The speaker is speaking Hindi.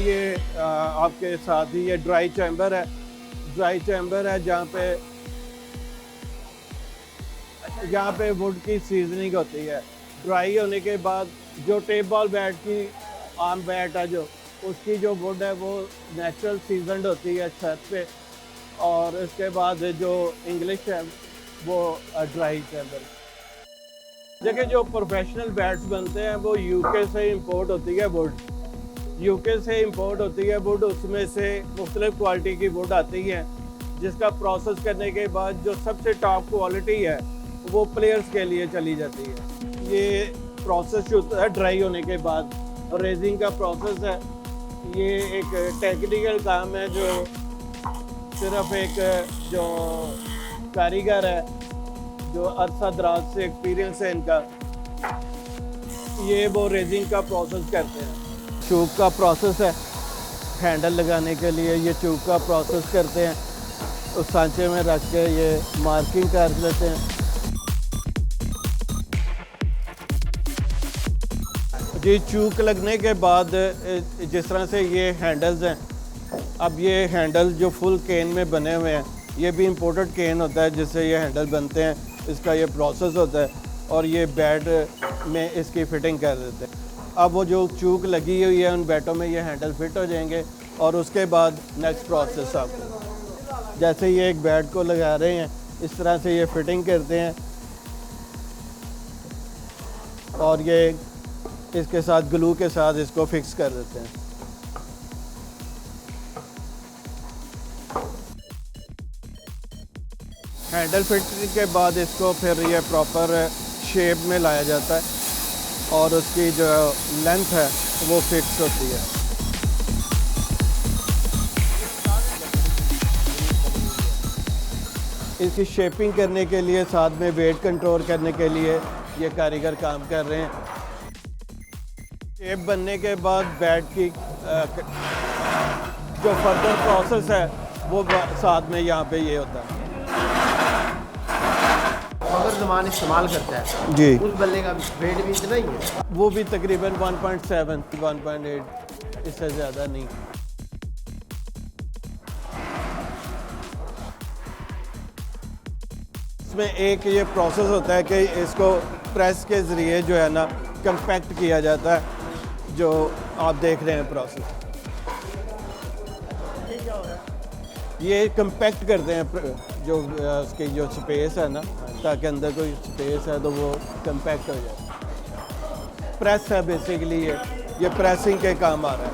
ये आपके साथ ही ये ड्राई चैम्बर है, जहाँ पे वुड की सीजनिंग होती है। ड्राई होने के बाद जो टेबल बैट की आम बैट है, जो उसकी जो वुड है वो नेचुरल सीजनड होती है छत पे, और इसके बाद जो इंग्लिश है वो ड्राई चैम्बर। देखिए जो प्रोफेशनल बैट्स बनते हैं वो यूके से इंपोर्ट होती है वुड, उसमें से मुख्तलिफ क्वालिटी की वुड आती है, जिसका प्रोसेस करने के बाद जो सबसे टॉप क्वालिटी है वो प्लेयर्स के लिए चली जाती है। ये प्रोसेस जो होता है ड्राई होने के बाद रेजिंग का प्रोसेस है, ये एक टेक्निकल काम है जो सिर्फ एक जो कारीगर है जो अरसा दराज से एक्सपीरियंस है इनका, ये वो रेजिंग का प्रोसेस करते हैं। चूक का प्रोसेस है, हैंडल लगाने के लिए ये चूक का प्रोसेस करते हैं, उस सांचे में रख के ये मार्किंग कर लेते हैं। जी चूक लगने के बाद जिस तरह से ये हैंडल्स हैं, अब ये हैंडल जो फुल केन में बने हुए हैं, ये भी इम्पोर्टेड केन होता है जिससे ये हैंडल बनते हैं, इसका ये प्रोसेस होता है, और ये बैट में इसकी फिटिंग कर देते हैं। अब वो जो चूक लगी हुई है उन बैटों में ये हैंडल फिट हो जाएंगे, और उसके बाद नेक्स्ट प्रोसेस आपको जैसे ये एक बैट को लगा रहे हैं इस तरह से ये फिटिंग करते हैं, और ये इसके साथ ग्लू के साथ इसको फिक्स कर देते हैं। हैंडल फिटिंग के बाद इसको फिर ये प्रॉपर शेप में लाया जाता है, और उसकी जो लेंथ है वो फिक्स होती है। इसकी शेपिंग करने के लिए, साथ में वेट कंट्रोल करने के लिए ये कारीगर काम कर रहे हैं। शेप बनने के बाद बैट की जो फर्दर प्रोसेस है वो साथ में यहाँ पे ये होता है। अगर ज़मान इस्तेमाल करता है जी, उस बल्ले का वेट भी इतना ही है, वो भी तकरीबन 1.7 1.8, इससे ज़्यादा नहीं। इसमें एक ये प्रोसेस होता है कि इसको प्रेस के ज़रिए जो है ना कंपैक्ट किया जाता है, जो आप देख रहे हैं प्रोसेस। ये कंपैक्ट करते हैं जो उसकी जो स्पेस है ना, ताकि अंदर कोई स्पेस है तो वो कंपैक्ट हो जाए। प्रेस है बेसिकली, ये प्रेसिंग के काम आ रहा है।